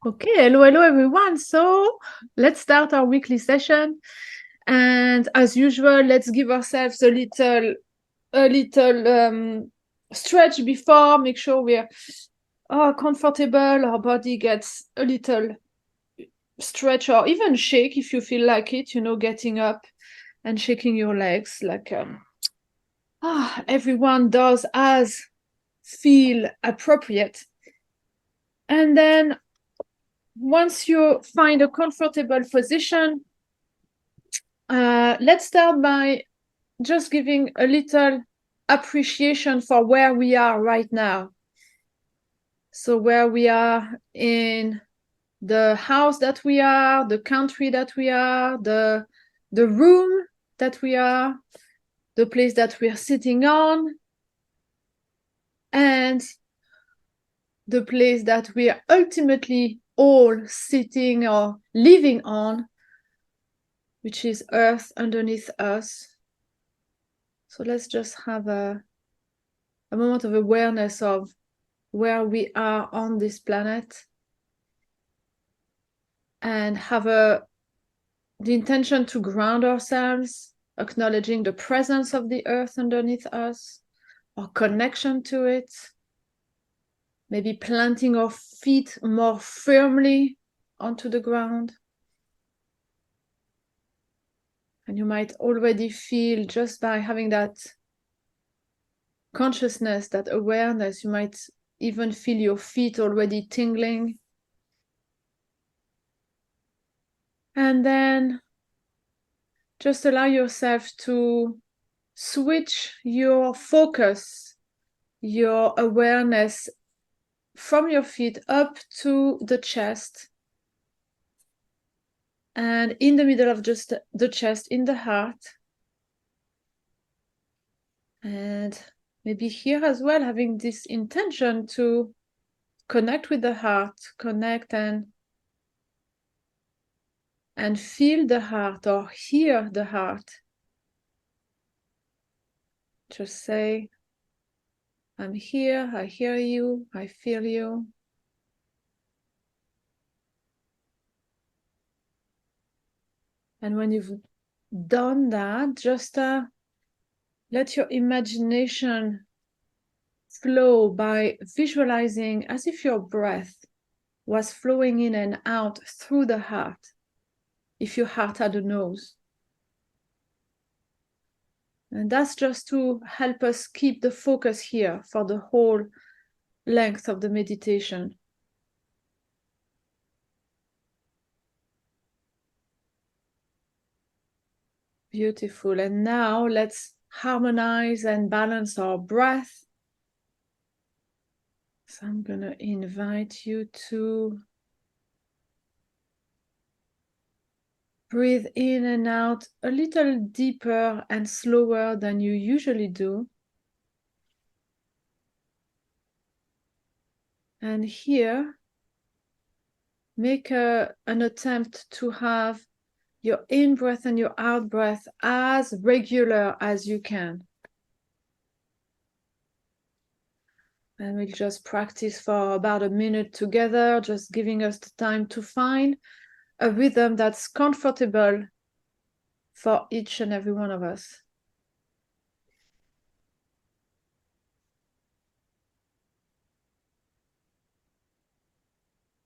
Okay, hello everyone. So let's start our weekly session. And as usual, let's give ourselves a little stretch before, make sure we're comfortable, our body gets a little stretch or even shake if you feel like it, getting up and shaking your legs like everyone does as feel appropriate. And then once you find a comfortable position, let's start by just giving a little appreciation for where we are right now. So where we are in the house that we are, the country that we are, the room that we are, the place that we are sitting on, and the place that we are ultimately all sitting or living on, which is earth underneath us. So let's just have a moment of awareness of where we are on this planet and have the intention to ground ourselves, acknowledging the presence of the earth underneath us, our connection to it, maybe planting our feet more firmly onto the ground. And you might already feel, just by having that consciousness, that awareness, you might even feel your feet already tingling. And then just allow yourself to switch your focus, your awareness from your feet up to the chest, and in the middle of just the chest, in the heart. And maybe here as well, having this intention to connect with the heart, connect and feel the heart or hear the heart. Just say, I'm here, I hear you, I feel you. And when you've done that, just let your imagination flow by visualizing as if your breath was flowing in and out through the heart, if your heart had a nose. And that's just to help us keep the focus here for the whole length of the meditation. Beautiful. And now let's harmonize and balance our breath. So I'm going to invite you to breathe in and out a little deeper and slower than you usually do. And here, make an attempt to have your in-breath and your out-breath as regular as you can. And we'll just practice for about a minute together, just giving us the time to find a rhythm that's comfortable for each and every one of us.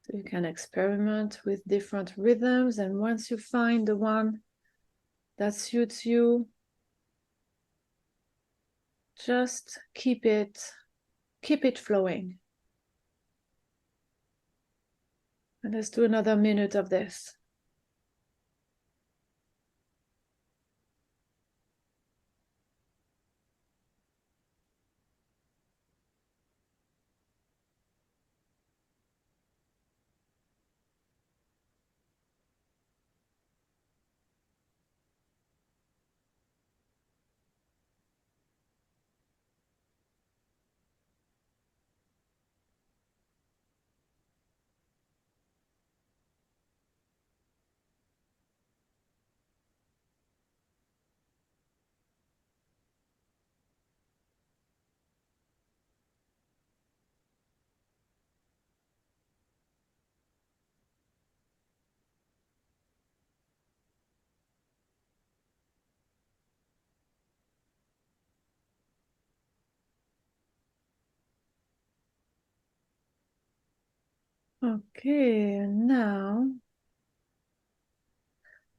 So you can experiment with different rhythms, and once you find the one that suits you, just keep it flowing. And let's do another minute of this. Okay, now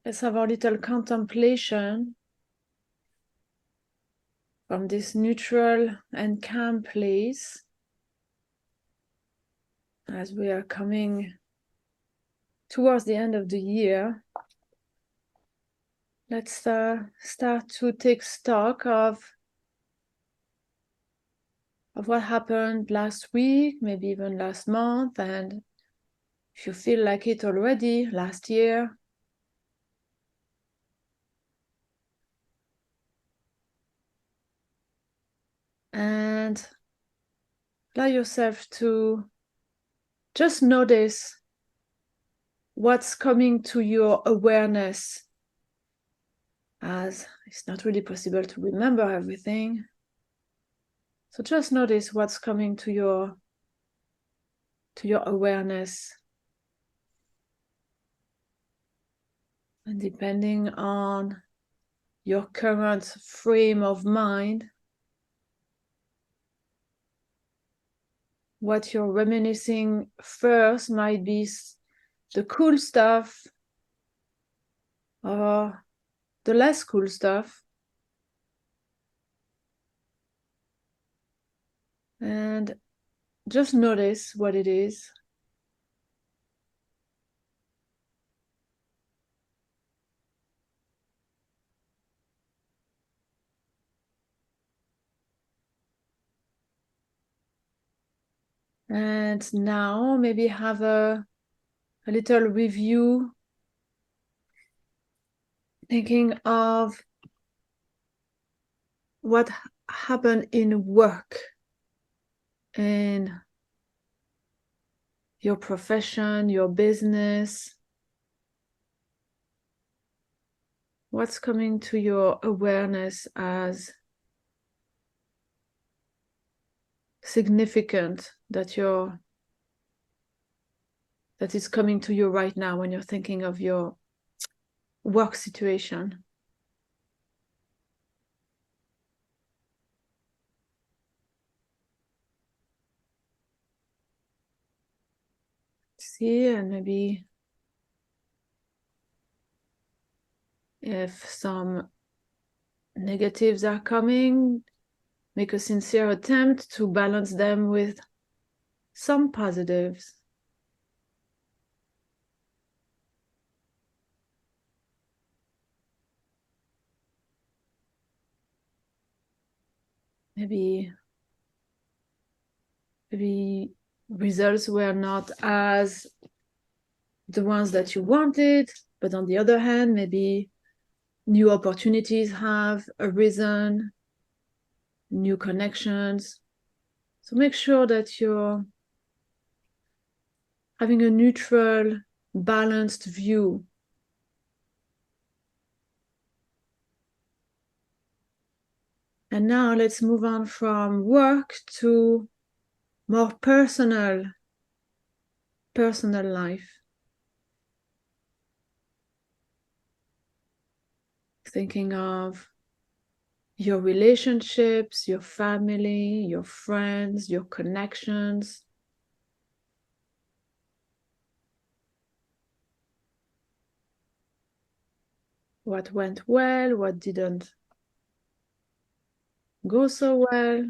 let's have our little contemplation from this neutral and calm place as we are coming towards the end of the year. Let's start to take stock of what happened last week, maybe even last month, and if you feel like it already, last year. And allow yourself to just notice what's coming to your awareness, as it's not really possible to remember everything. So just notice what's coming to your awareness. And depending on your current frame of mind, what you're reminiscing first might be the cool stuff or the less cool stuff. And just notice what it is. And now maybe have a little review, thinking of what happened in work, in your profession, your business. What's coming to your awareness as significant that is coming to you right now when you're thinking of your work situation? See, and maybe if some negatives are coming, make a sincere attempt to balance them with some positives. Maybe results were not as the ones that you wanted, but on the other hand, maybe new opportunities have arisen, new connections. So make sure that you're having a neutral, balanced view. And now let's move on from work to more personal life. Thinking of your relationships, your family, your friends, your connections. What went well, what didn't go so well.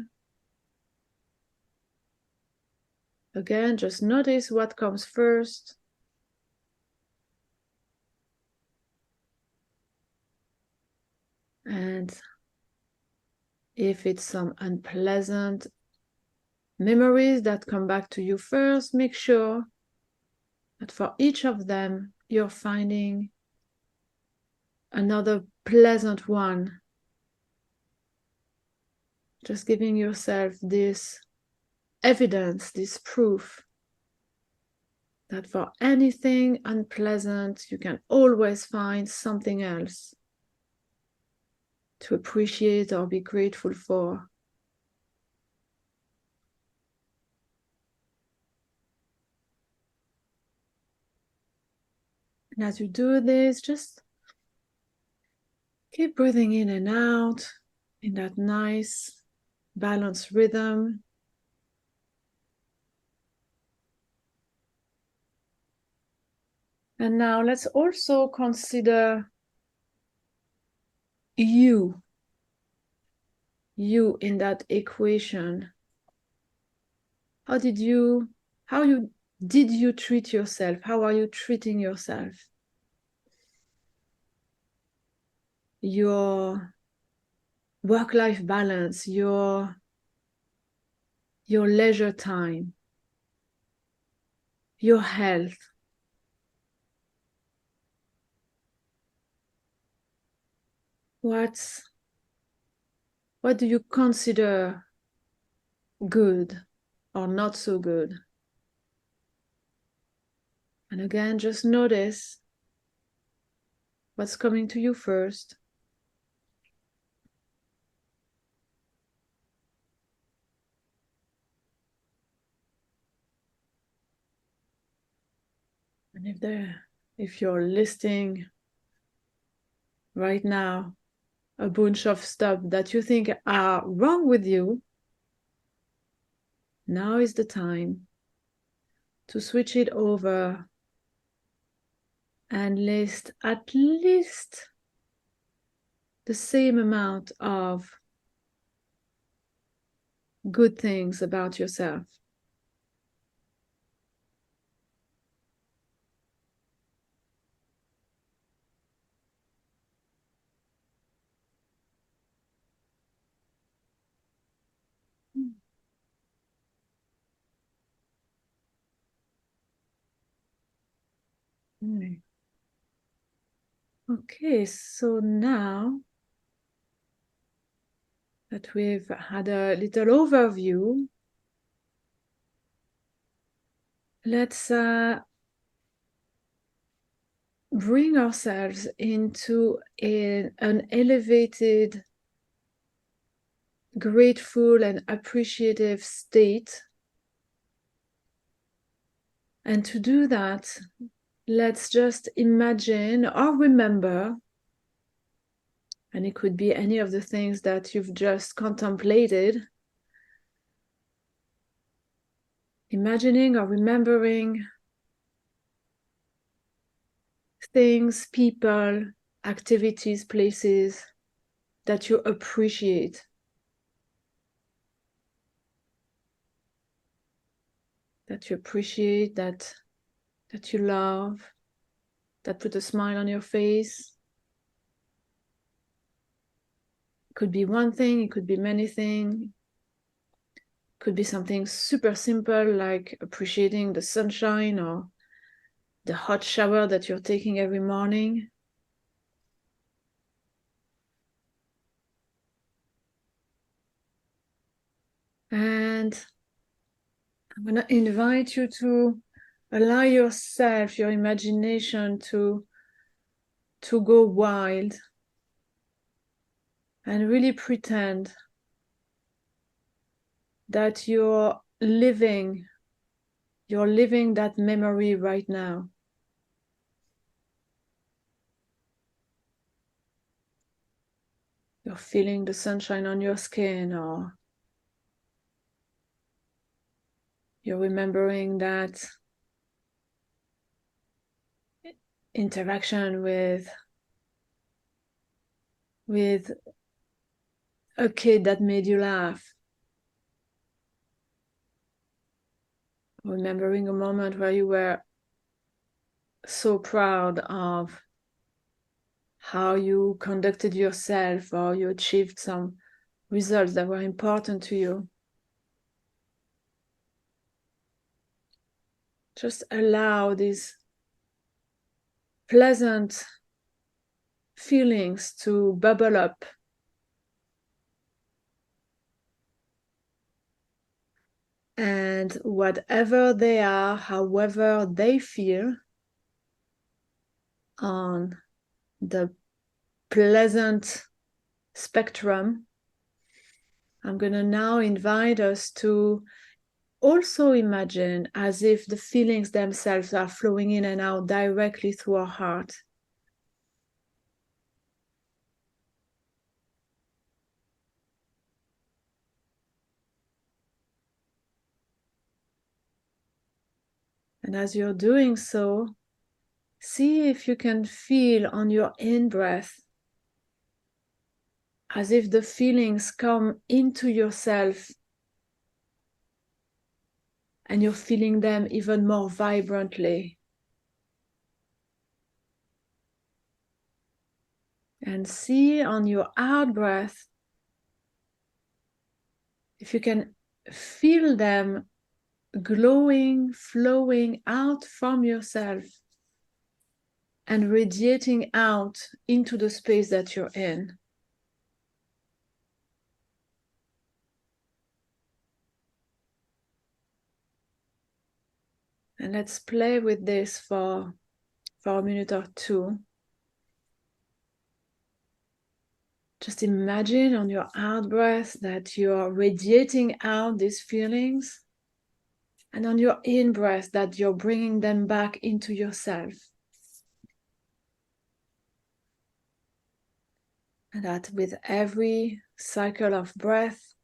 Again, just notice what comes first. And if it's some unpleasant memories that come back to you first, make sure that for each of them, you're finding another pleasant one. Just giving yourself this evidence, this proof that for anything unpleasant, you can always find something else to appreciate or be grateful for. And as you do this, just keep breathing in and out in that nice, balanced rhythm. And now let's also consider you in that equation. How did you treat yourself? How are you treating yourself? Your work-life balance, your leisure time, your health. What do you consider good or not so good? And again, just notice what's coming to you first. And if you're listing right now a bunch of stuff that you think are wrong with you, now is the time to switch it over and list at least the same amount of good things about yourself. Okay, so now that we've had a little overview, let's bring ourselves into an elevated, grateful, and appreciative state. And to do that, let's just imagine or remember, and it could be any of the things that you've just contemplated, imagining or remembering things, people, activities, places that you appreciate. That you appreciate, that you love, that put a smile on your face. It could be one thing, it could be many things. It could be something super simple like appreciating the sunshine or the hot shower that you're taking every morning. And I'm going to invite you to allow yourself, your imagination to go wild and really pretend that you're living that memory right now. You're feeling the sunshine on your skin, or you're remembering that interaction with a kid that made you laugh. Remembering a moment where you were so proud of how you conducted yourself, or you achieved some results that were important to you. Just allow these pleasant feelings to bubble up. And whatever they are, however they feel, on the pleasant spectrum, I'm going to now invite us to also imagine as if the feelings themselves are flowing in and out directly through our heart. And as you're doing so, See if you can feel on your in-breath as if the feelings come into yourself and you're feeling them even more vibrantly. And see on your out-breath if you can feel them glowing, flowing out from yourself and radiating out into the space that you're in. And let's play with this for a minute or two. Just imagine on your out breath that you're radiating out these feelings, and on your in breath that you're bringing them back into yourself. And that with every cycle of breath,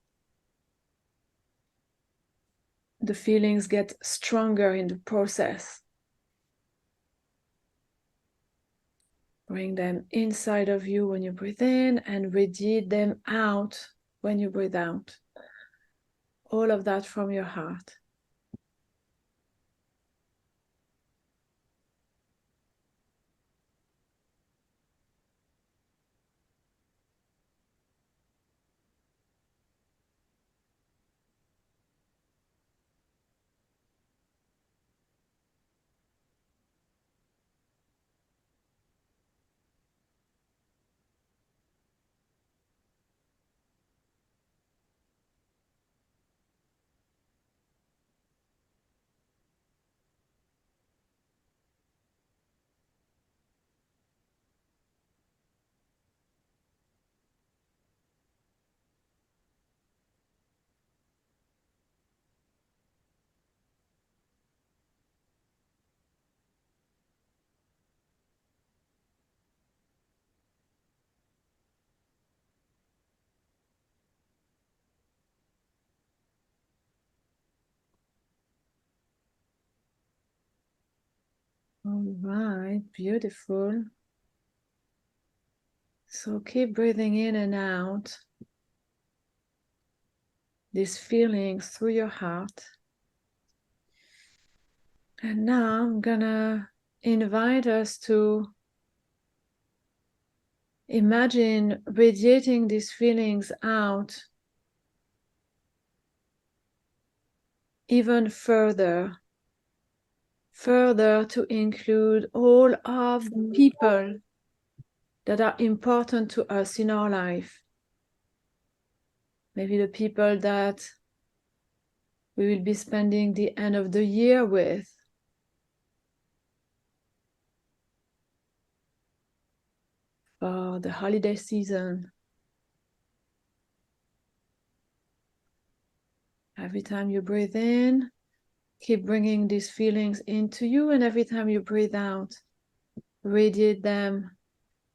the feelings get stronger in the process. Bring them inside of you when you breathe in and radiate them out when you breathe out. All of that from your heart. All right, beautiful. So keep breathing in and out these feelings through your heart. And now I'm gonna invite us to imagine radiating these feelings out even further to include all of the people that are important to us in our life. Maybe the people that we will be spending the end of the year with. For the holiday season. Every time you breathe in, keep bringing these feelings into you, and every time you breathe out, radiate them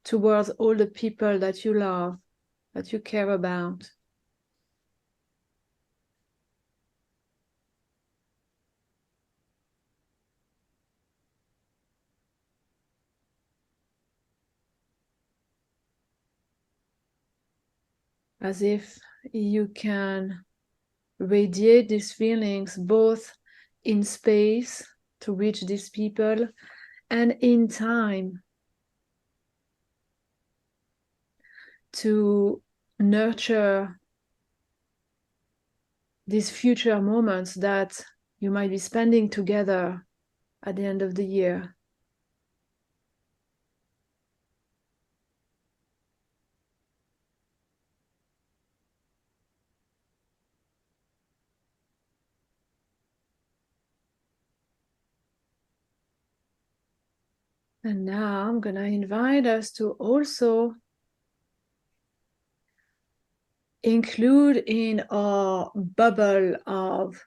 towards all the people that you love, that you care about. As if you can radiate these feelings both in space to reach these people and in time to nurture these future moments that you might be spending together at the end of the year. And now I'm going to invite us to also include in our bubble of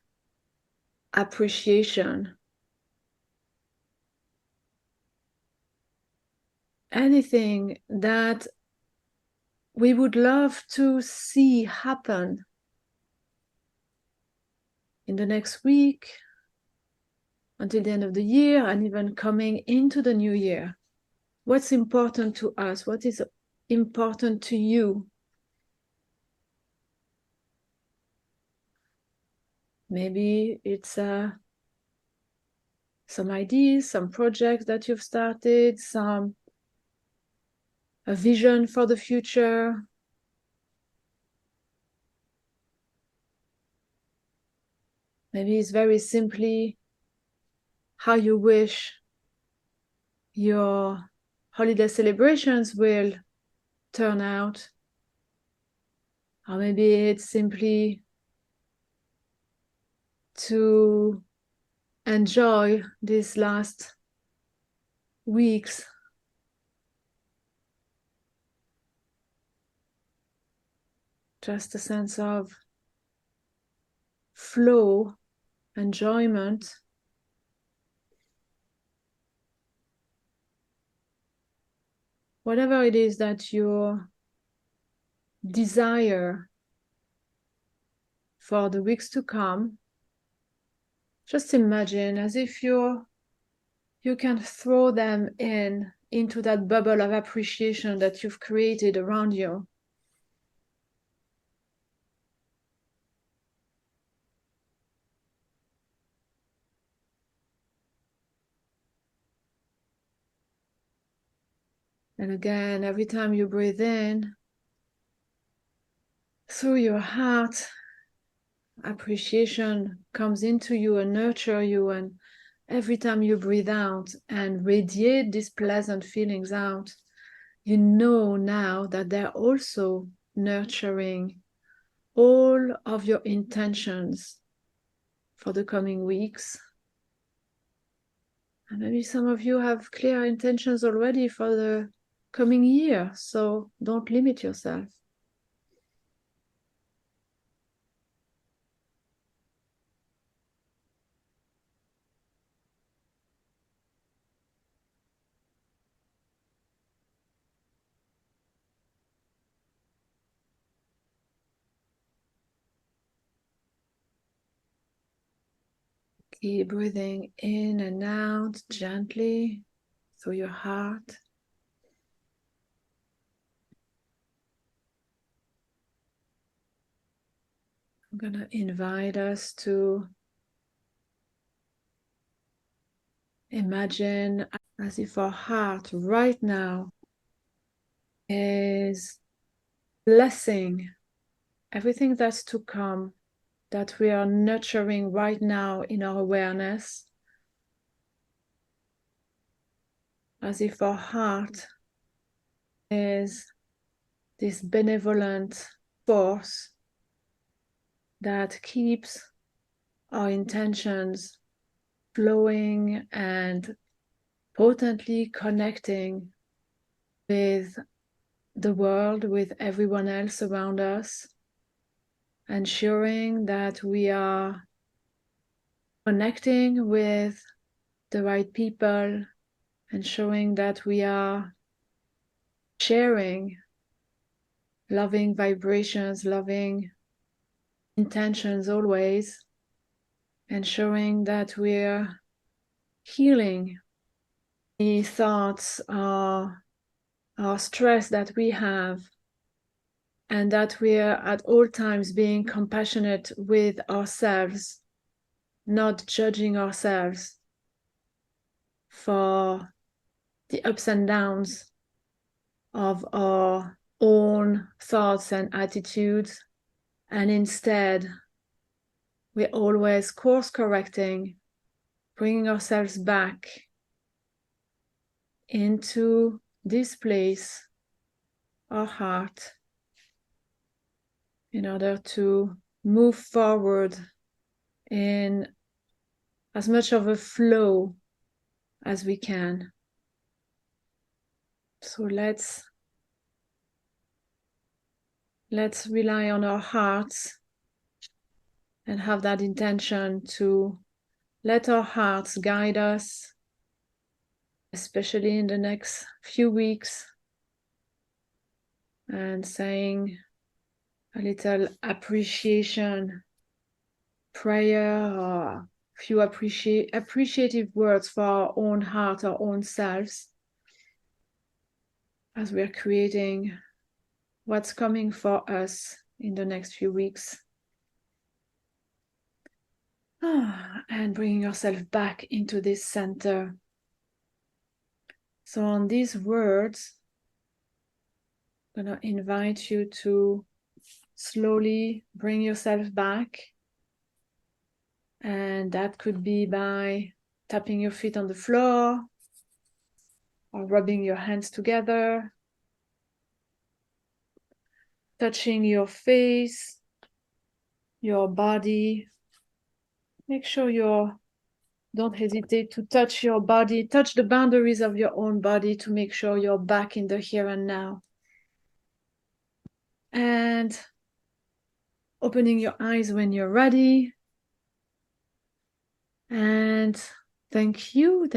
appreciation anything that we would love to see happen in the next week, until the end of the year and even coming into the new year. What's important to us? What is important to you? Maybe it's some ideas, some projects that you've started, a vision for the future. Maybe it's very simply how you wish your holiday celebrations will turn out. Or maybe it's simply to enjoy these last weeks. Just a sense of flow, enjoyment. Whatever it is that you desire for the weeks to come, just imagine as if you can throw them into that bubble of appreciation that you've created around you. And again, every time you breathe in through your heart, appreciation comes into you and nurture you. And every time you breathe out and radiate these pleasant feelings out, you know now that they're also nurturing all of your intentions for the coming weeks. And maybe some of you have clear intentions already for the coming year, so don't limit yourself. Keep breathing in and out gently through your heart. I'm going to invite us to imagine as if our heart right now is blessing everything that's to come, that we are nurturing right now in our awareness, as if our heart is this benevolent force that keeps our intentions flowing and potently connecting with the world, with everyone else around us, ensuring that we are connecting with the right people, ensuring that we are sharing loving vibrations, loving intentions always, ensuring that we're healing the thoughts or stress that we have, and that we're at all times being compassionate with ourselves, not judging ourselves for the ups and downs of our own thoughts and attitudes. And instead, we're always course correcting, bringing ourselves back into this place, our heart, in order to move forward in as much of a flow as we can. So let's rely on our hearts and have that intention to let our hearts guide us, especially in the next few weeks, and saying a little appreciation prayer or few appreciative words for our own heart, our own selves, as we are creating what's coming for us in the next few weeks. And bringing yourself back into this center. So on these words, I'm gonna invite you to slowly bring yourself back. And that could be by tapping your feet on the floor or rubbing your hands together, touching your face, your body. Make sure don't hesitate to touch your body, touch the boundaries of your own body to make sure you're back in the here and now. And opening your eyes when you're ready. And thank you